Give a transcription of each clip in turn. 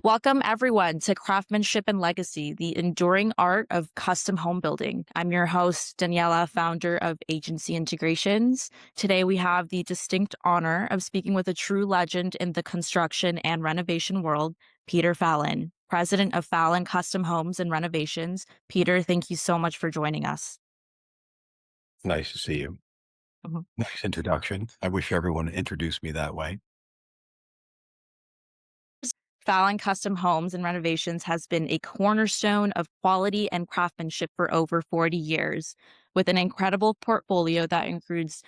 Welcome, everyone, to Craftsmanship and Legacy, the enduring art of custom home building. I'm your host, Daniela, founder of Agency Integrations. Today, we have the distinct honor of speaking with a true legend in the construction and renovation world, Peter Fallon, president of Fallon Custom Homes and Renovations. Peter, thank you so much for joining us. Nice to see you. Mhm. Nice introduction. I wish everyone introduced me that way. Fallon Custom Homes and Renovations has been a cornerstone of quality and craftsmanship for over 40 years, with an incredible portfolio that includes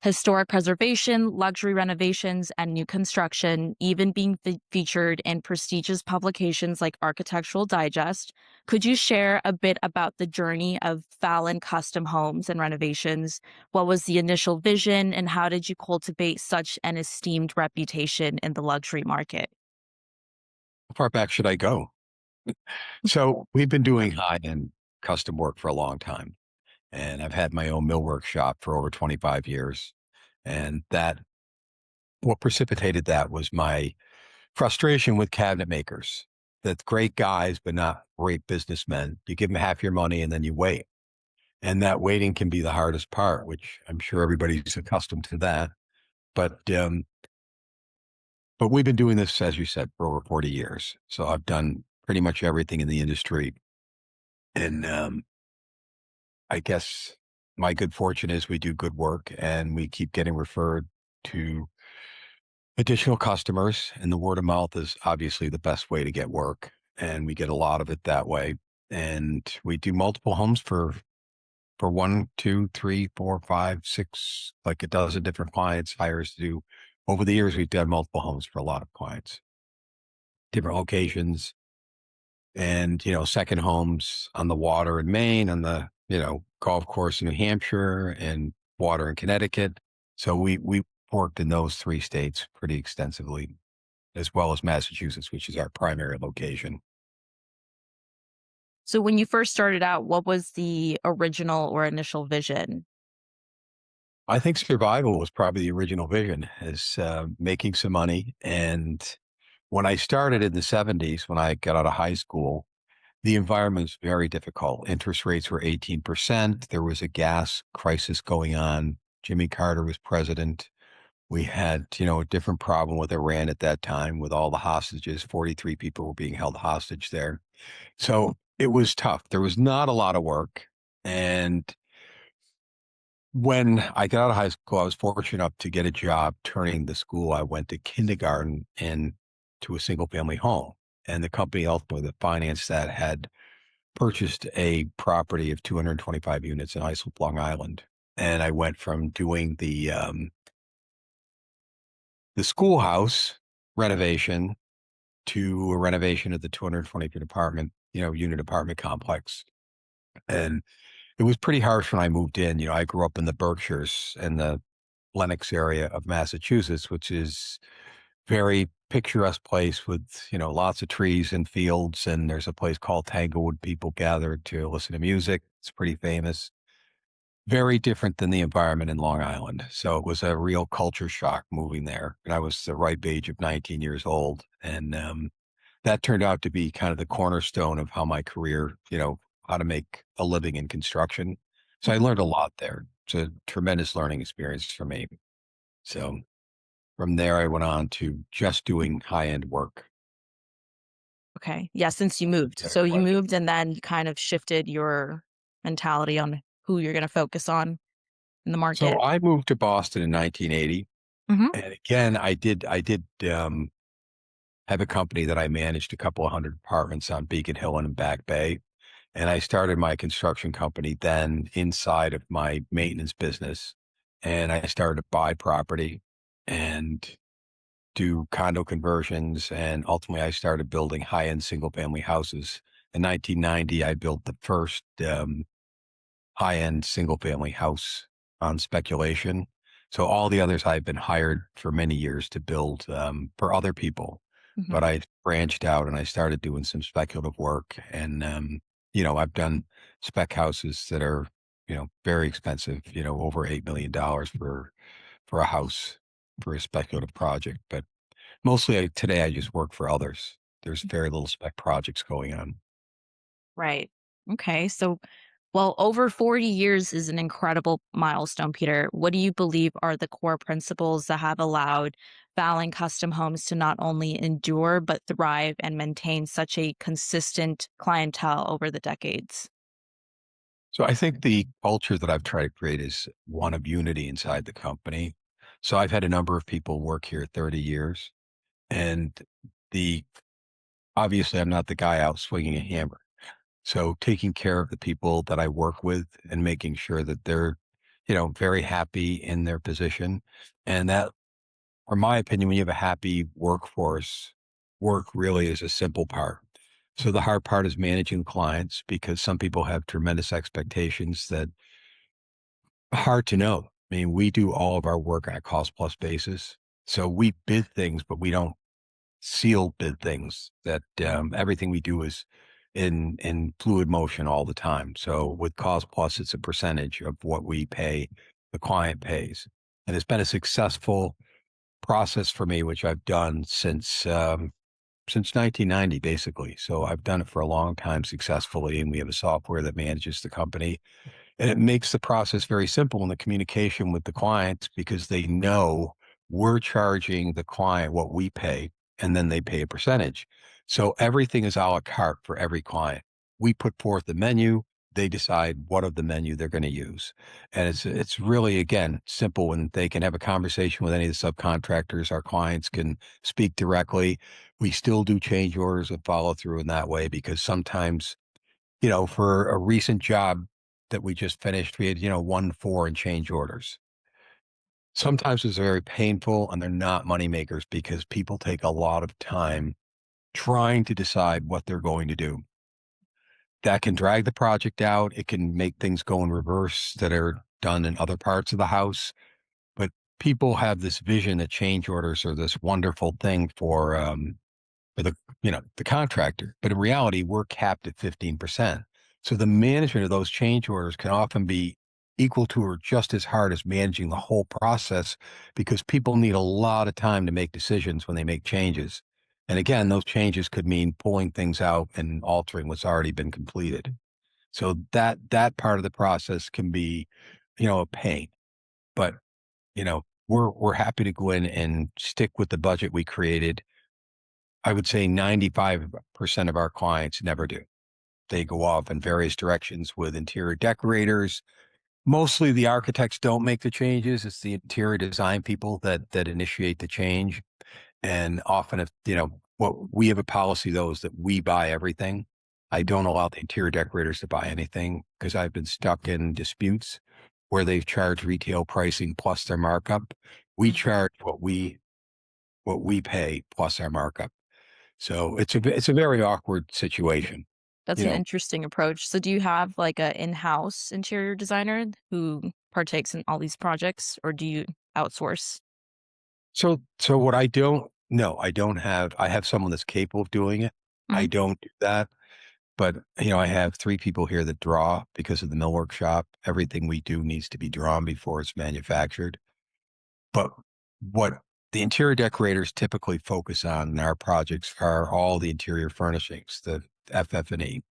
historic preservation, luxury renovations, and new construction, even being featured in prestigious publications like Architectural Digest. Could you share a bit about the journey of Fallon Custom Homes and Renovations? What was the initial vision, and how did you cultivate such an esteemed reputation in the luxury market? How far back should I go? So we've been doing high-end custom work for a long time, and I've had my own millwork shop for over 25 years. And what precipitated that was my frustration with cabinet makers. That's great guys, but not great businessmen. You give them half your money and then you wait. And that waiting can be the hardest part, which I'm sure everybody's accustomed to that. But But we've been doing this, as you said, for over 40 years. So I've done pretty much everything in the industry. And I guess my good fortune is we do good work and we keep getting referred to additional customers. And the word of mouth is obviously the best way to get work. And we get a lot of it that way. And we do multiple homes for one, two, three, four, five, six, like a dozen different clients, hires to do. Over the years, we've done multiple homes for a lot of clients, different locations, and second homes on the water in Maine, on the golf course in New Hampshire, and water in Connecticut. So we worked in those three states pretty extensively, as well as Massachusetts, which is our primary location. So when you first started out, what was the original or initial vision? I think survival was probably the original vision, is making some money. And when I started in the 70s, when I got out of high school, the environment was very difficult. Interest rates were 18%. There was a gas crisis going on. Jimmy Carter was president. We had, a different problem with Iran at that time with all the hostages. 43 people were being held hostage there. So it was tough. There was not a lot of work. And when I got out of high school, I was fortunate enough to get a job turning the school I went to kindergarten into a single family home. And the company ultimately that financed that had purchased a property of 225 units in Islip, Long Island. And I went from doing the schoolhouse renovation to a renovation of the 220 unit apartment complex. And it was pretty harsh when I moved in. I grew up in the Berkshires and the Lenox area of Massachusetts, which is very picturesque place with, lots of trees and fields. And there's a place called Tanglewood. People gather to listen to music. It's pretty famous. Very different than the environment in Long Island. So it was a real culture shock moving there. And I was the ripe age of 19 years old. And that turned out to be kind of the cornerstone of how my career, how to make a living in construction. So I learned a lot there. It's a tremendous learning experience for me. So from there, I went on to just doing high end work. Okay. Yeah, since you moved. Very So you pleasant. moved and then you kind of shifted your mentality on who you're going to focus on in the So market. I moved to Boston in 1980. Hmm. And again, I did have a company that I managed a couple of hundred apartments on Beacon Hill and in Back Bay. And I started my construction company then inside of my maintenance business. And I started to buy property and do condo conversions. And ultimately, I started building high end single family houses. In 1990, I built the first high end single family house on speculation. So all the others I've been hired for many years to build for other people. But Hmm. I branched out and I started doing some speculative work. And, I've done spec houses that are, very expensive, over $8 million for a house for a speculative project. But mostly today I just work for others. There's very little spec projects going on. Right. Okay. So, well, over 40 years is an incredible milestone, Peter. What do you believe are the core principles that have allowed Fallon Custom Homes to not only endure, but thrive and maintain such a consistent clientele over the decades? So I think the culture that I've tried to create is one of unity inside the company. So I've had a number of people work here 30 years, and the obviously I'm not the guy out swinging a hammer. So taking care of the people that I work with and making sure that they're, very happy in their position. And that, from my opinion, when you have a happy workforce, work really is a simple part. So the hard part is managing clients because some people have tremendous expectations that hard to know. I mean, we do all of our work on a cost plus basis. So we bid things, but we don't seal bid things. That everything we do is in fluid motion all the time. So with cost plus, it's a percentage of what we pay, the client pays, and it's been a successful process for me, which I've done since 1990, basically. So I've done it for a long time successfully, and we have a software that manages the company, and it makes the process very simple in the communication with the clients because they know we're charging the client what we pay, and then they pay a percentage. So everything is a la carte for every client. We put forth the menu, they decide what of the menu they're going to use. And it's really, again, simple, and they can have a conversation with any of the subcontractors. Our clients can speak directly. We still do change orders and follow through in that way because sometimes, for a recent job that we just finished, we had, 1 4 in change orders. Sometimes it's very painful and they're not money makers because people take a lot of time trying to decide what they're going to do. That can drag the project out. It can make things go in reverse that are done in other parts of the house. But people have this vision that change orders are this wonderful thing for the contractor. But in reality, we're capped at 15%. So the management of those change orders can often be equal to or just as hard as managing the whole process because people need a lot of time to make decisions when they make changes. And again, those changes could mean pulling things out and altering what's already been completed. So that part of the process can be, a pain. But, we're happy to go in and stick with the budget we created. I would say 95% of our clients never do. They go off in various directions with interior decorators. Mostly the architects don't make the changes. It's the interior design people that initiate the change. And often if, what we have a policy though is that we buy everything. I don't allow the interior decorators to buy anything because I've been stuck in disputes where they've charged retail pricing plus their markup. We charge what we pay plus our markup. So it's a very awkward situation, That's you an know. interesting approach. So, do you have like a in-house interior designer who partakes in all these projects, or do you outsource? So what I don't no, I have someone that's capable of doing it. I Mhm. don't do that, but I have 3 people here that draw because of the millwork shop. Everything we do needs to be drawn before it's manufactured. But what the interior decorators typically focus on in our projects are all the interior furnishings, the FF&E.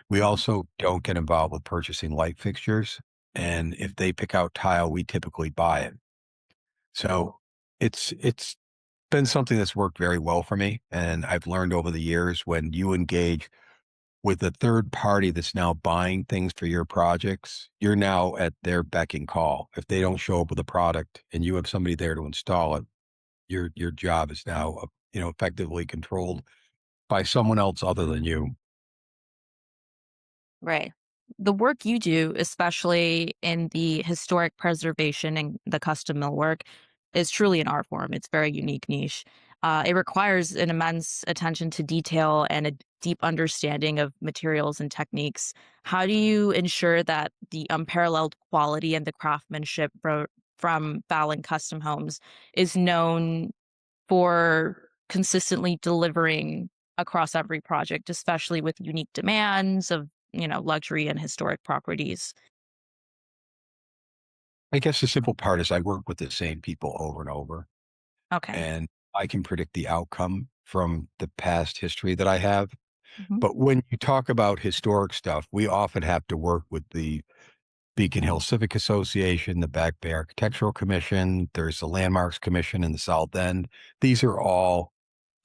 We also don't get involved with purchasing light fixtures, and if they pick out tile, we typically buy it. So it's been something that's worked very well for me, and I've learned over the years when you engage with a third party that's now buying things for your projects, you're now at their beck and call. If they don't show up with a product and you have somebody there to install it, your job is now, effectively controlled by someone else other than you. Right. The work you do, especially in the historic preservation and the custom millwork, is truly an art form. It's very unique niche. It requires an immense attention to detail and a deep understanding of materials and techniques. How do you ensure that the unparalleled quality and the craftsmanship from Fallon Custom Homes is known for consistently delivering across every project, especially with unique demands of, luxury and historic properties? I guess the simple part is I work with the same people over and over, Okay. and I can predict the outcome from the past history that I have. Mhm. But when you talk about historic stuff, we often have to work with the Beacon Hill Civic Association, the Back Bay Architectural Commission. There's the Landmarks Commission in the South End. These are all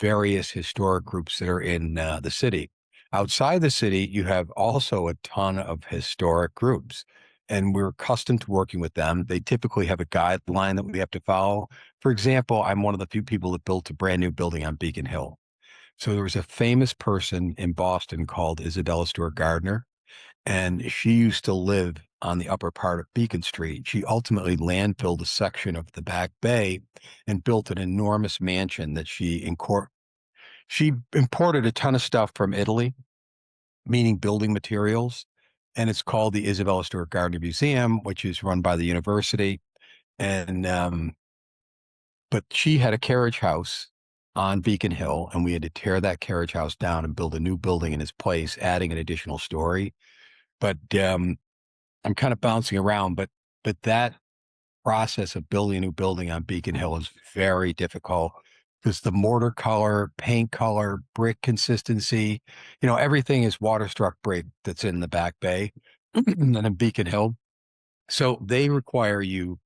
various historic groups that are in the city. Outside the city, you have also a ton of historic groups, and we're accustomed to working with them. They typically have a guideline that we have to follow. For example, I'm one of the few people that built a brand new building on Beacon Hill. So there was a famous person in Boston called Isabella Stewart Gardner, and she used to live on the upper part of Beacon Street. She ultimately landfilled a section of the Back Bay and built an enormous mansion that she imported a ton of stuff from Italy, meaning building materials. And it's called the Isabella Stewart Gardner Museum, which is run by the university. And but she had a carriage house on Beacon Hill, and we had to tear that carriage house down and build a new building in its place, adding an additional story. But I'm kind of bouncing around, but that process of building a new building on Beacon Hill is very difficult because the mortar color, paint color, brick consistency, everything is water struck brick that's in the Back Bay and in Beacon Hill. So they require you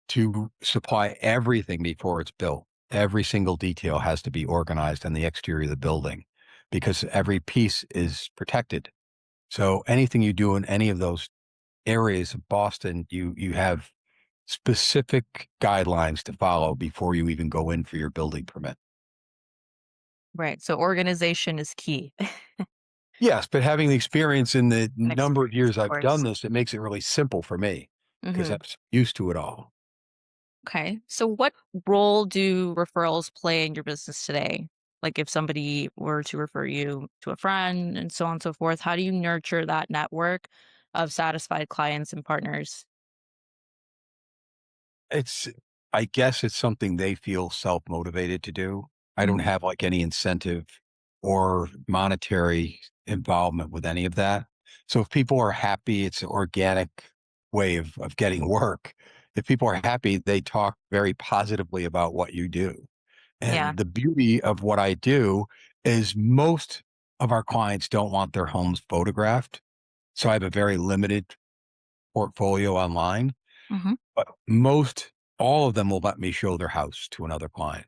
to supply everything before it's built. Every single detail has to be organized on the exterior of the building because every piece is protected. So anything you do in any of those areas of Boston, you have specific guidelines to follow before you even go in for your building permit. Right. So organization is key. Yes, but having the experience in the An number of experience, years of I've done course. this, it makes it really simple for me because Hmm. I'm used to it all. Okay. So what role do referrals play in your business today? Like if somebody were to refer you to a friend and so on and so forth, how do you nurture that network of satisfied clients and partners? It's I guess it's something they feel self-motivated to do. I don't Mhm. have like any incentive or monetary involvement with any of that. So if people are happy, it's an organic way of getting work. If people are happy, they talk very positively about what you do. Yeah. And the beauty of what I do is most of our clients don't want their homes photographed. So I have a very limited portfolio online, Hmm. but all of them will let me show their house to another client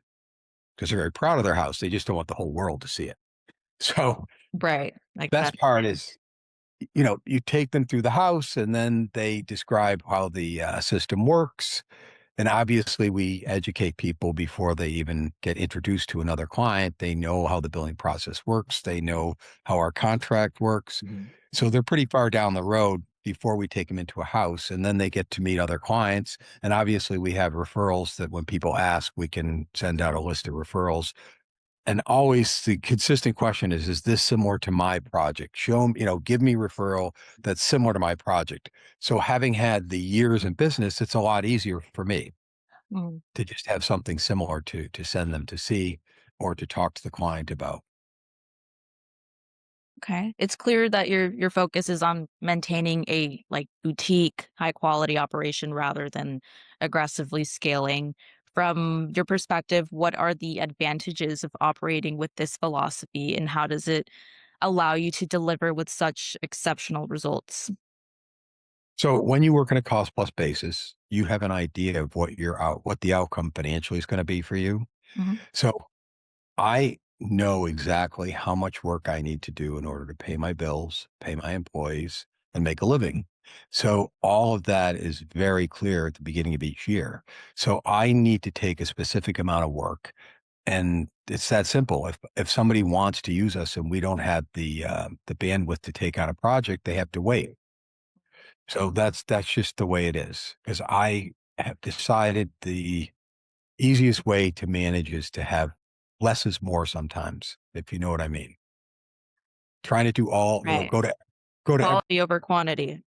because they're very proud of their house. They just don't want the whole world to see it. So Right. the Like that. best part is, you take them through the house and then they describe how the system works. And obviously, we educate people before they even get introduced to another client. They know how the billing process works. They know how our contract works. Mhm. So they're pretty far down the road before we take them into a house. And then they get to meet other clients. And obviously, we have referrals that when people ask, we can send out a list of referrals. And always the consistent question is this similar to my project? Show me, give me referral that's similar to my project. So having had the years in business, it's a lot easier for me Mm. to just have something similar to send them to see or to talk to the client about. Okay. It's clear that your focus is on maintaining a like boutique high quality operation rather than aggressively scaling. From your perspective, what are the advantages of operating with this philosophy and how does it allow you to deliver with such exceptional results? So when you work on a cost plus basis, you have an idea of what the outcome financially is going to be for you. Mhm. So I know exactly how much work I need to do in order to pay my bills, pay my employees, and make a living. So all of that is very clear at the beginning of each year. So I need to take a specific amount of work. And it's that simple. If somebody wants to use us and we don't have the bandwidth to take on a project, they have to wait. So that's just the way it is. Because I have decided the easiest way to manage is to have less is more sometimes, if you know what I mean. Trying to do all, Right. go to every, Quality over quantity.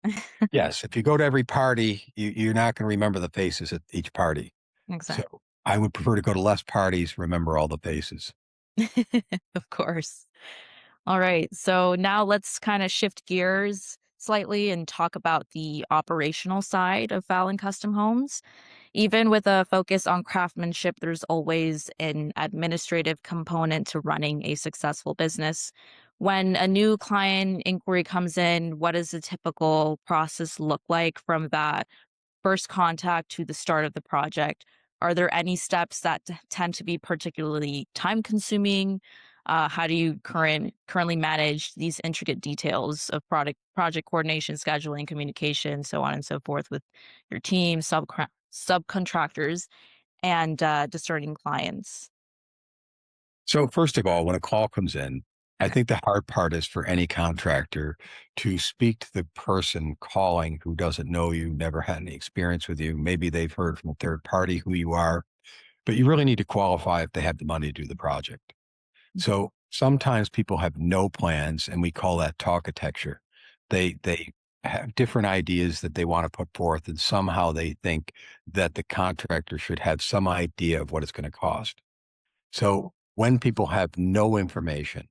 yes, if you go to every party, you're not going to remember the faces at each party. So Exactly. I would prefer to go to less parties, remember all the faces. Of course. All right. So now let's kind of shift gears. slightly and talk about the operational side of Fallon Custom Homes. Even with a focus on craftsmanship, there's always an administrative component to running a successful business. When a new client inquiry comes in, what does the typical process look like from that first contact to the start of the project? Are there any steps that tend to be particularly time consuming? How do you currently manage these intricate details of project coordination, scheduling, communication, so on and so forth with your team, subcontractors, and discerning clients? So, first of all, when a call comes in, I think the hard part is for any contractor to speak to the person calling who doesn't know you, never had any experience with you. Maybe they've heard from a third party who you are, but you really need to qualify if they have the money to do the project. So sometimes people have no plans, and we call that talkitecture. They have different ideas that they want to put forth, and somehow they think that the contractor should have some idea of what it's going to cost. So when people have no information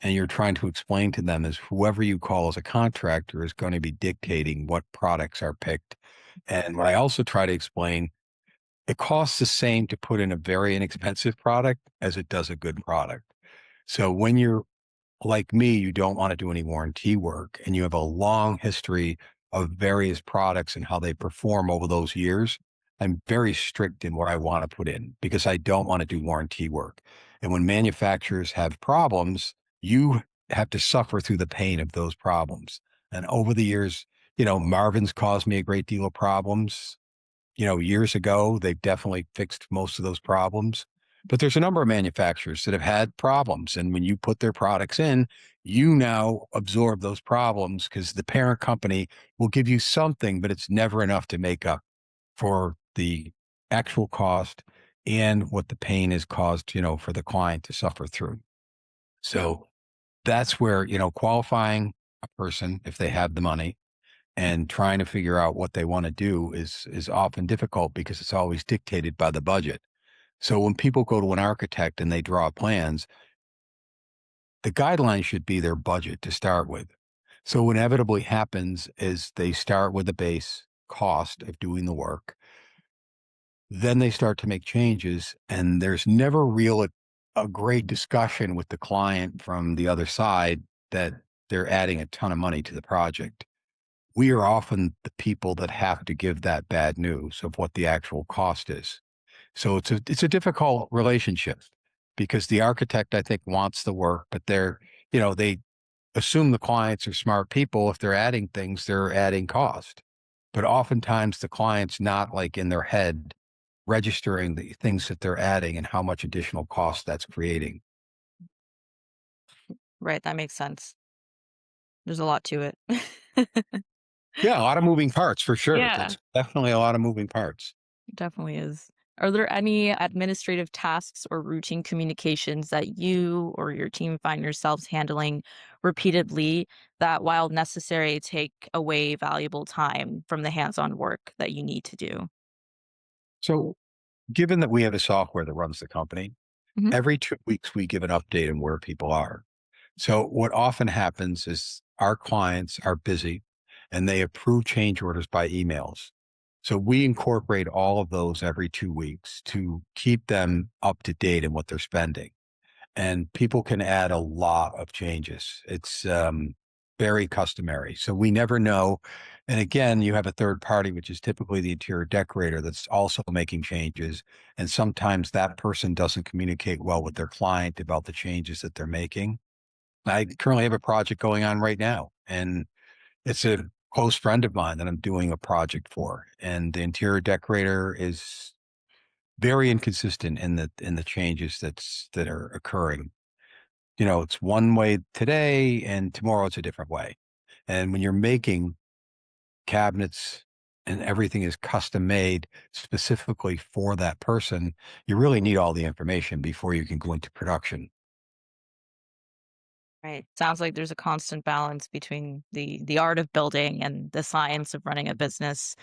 and you're trying to explain to them as whoever you call as a contractor is going to be dictating what products are picked. And what I also try to explain, it costs the same to put in a very inexpensive product as it does a good product. So when you're like me, you don't want to do any warranty work and you have a long history of various products and how they perform over those years, I'm very strict in what I want to put in because I don't want to do warranty work. And when manufacturers have problems, you have to suffer through the pain of those problems. And over the years, Marvin's caused me a great deal of problems. Years ago, they've definitely fixed most of those problems. But there's a number of manufacturers that have had problems. And when you put their products in, you now absorb those problems because the parent company will give you something, but it's never enough to make up for the actual cost and what the pain has caused, for the client to suffer through. So that's where, qualifying a person if they have the money and trying to figure out what they want to do is often difficult because it's always dictated by the budget. So when people go to an architect and they draw plans, the guidelines should be their budget to start with. So what inevitably happens is they start with the base cost of doing the work. Then they start to make changes, and there's never a great discussion with the client from the other side that they're adding a ton of money to the project. We are often the people that have to give that bad news of what the actual cost is. So it's a difficult relationship because the architect, I think, wants the work, but they assume the clients are smart people. If they're adding things, they're adding cost. But oftentimes the client's not like in their head registering the things that they're adding and how much additional cost that's creating. Right, that makes sense. There's a lot to it. Yeah, a lot of moving parts for sure. Yeah. That's definitely a lot of moving parts. It definitely is. Are there any administrative tasks or routine communications that you or your team find yourselves handling repeatedly that, while necessary, take away valuable time from the hands-on work that you need to do? So given that we have a software that runs the company, Mhm. every 2 weeks we give an update on where people are. So what often happens is our clients are busy and they approve change orders by emails. So we incorporate all of those every 2 weeks to keep them up to date in what they're spending. And people can add a lot of changes. It's very customary. So we never know. And again, you have a third party, which is typically the interior decorator that's also making changes. And sometimes that person doesn't communicate well with their client about the changes that they're making. I currently have a project going on right now, and it's a close friend of mine that I'm doing a project for. And the interior decorator is very inconsistent in the changes that are occurring. It's one way today and tomorrow it's a different way. And when you're making cabinets and everything is custom made specifically for that person, you really need all the information before you can go into production. Right. Sounds like there's a constant balance between the art of building and the science of running a business.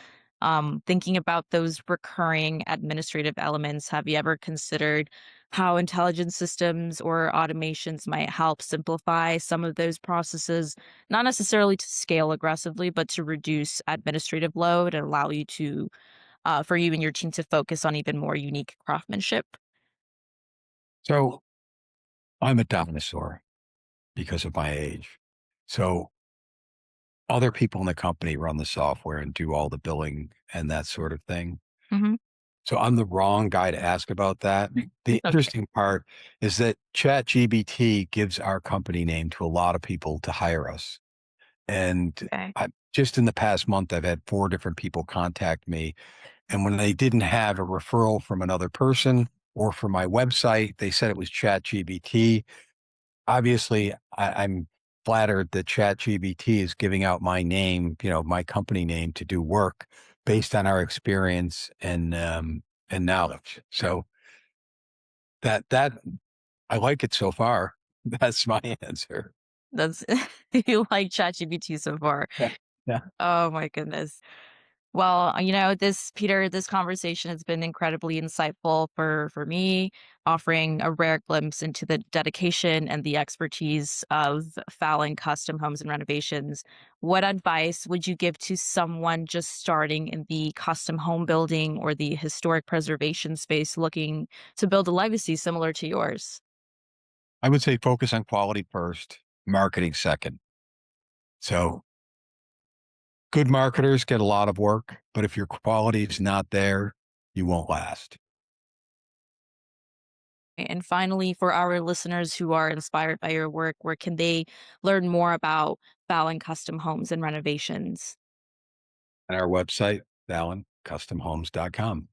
Thinking about those recurring administrative elements, have you ever considered how intelligent systems or automations might help simplify some of those processes, not necessarily to scale aggressively, but to reduce administrative load and allow you to, for you and your team to focus on even more unique craftsmanship? So I'm a dinosaur because of my age. So other people in the company run the software and do all the billing and that sort of thing. Hmm. So I'm the wrong guy to ask about that. The Okay. interesting part is that ChatGPT gives our company name to a lot of people to hire us. And Okay. just in the past month, I've had 4 different people contact me. And when they didn't have a referral from another person or from my website, they said it was ChatGPT. Obviously, I'm flattered that ChatGPT is giving out my name, my company name to do work based on our experience and knowledge. So that I like it so far. That's my answer. That's you like ChatGPT so far. Yeah. Yeah. Oh my goodness. Well, this Peter, this conversation has been incredibly insightful for me, offering a rare glimpse into the dedication and the expertise of Fallon Custom Homes and Renovations. What advice would you give to someone just starting in the custom home building or the historic preservation space looking to build a legacy similar to yours? I would say focus on quality first, marketing second. So good marketers get a lot of work, but if your quality is not there, you won't last. And finally, for our listeners who are inspired by your work, where can they learn more about Fallon Custom Homes and Renovations? On our website, FallonCustomHomes.com.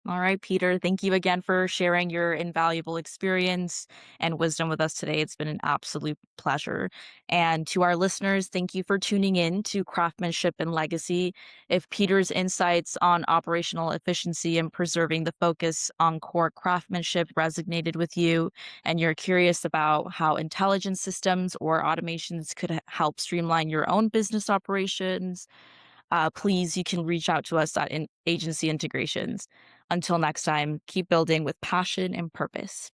All right, Peter, thank you again for sharing your invaluable experience and wisdom with us today. It's been an absolute pleasure. And to our listeners, thank you for tuning in to Craftsmanship and Legacy. If Peter's insights on operational efficiency and preserving the focus on core craftsmanship resonated with you, and you're curious about how intelligent systems or automations could help streamline your own business operations, please, you can reach out to us at Agency Integrations. Until next time, keep building with passion and purpose.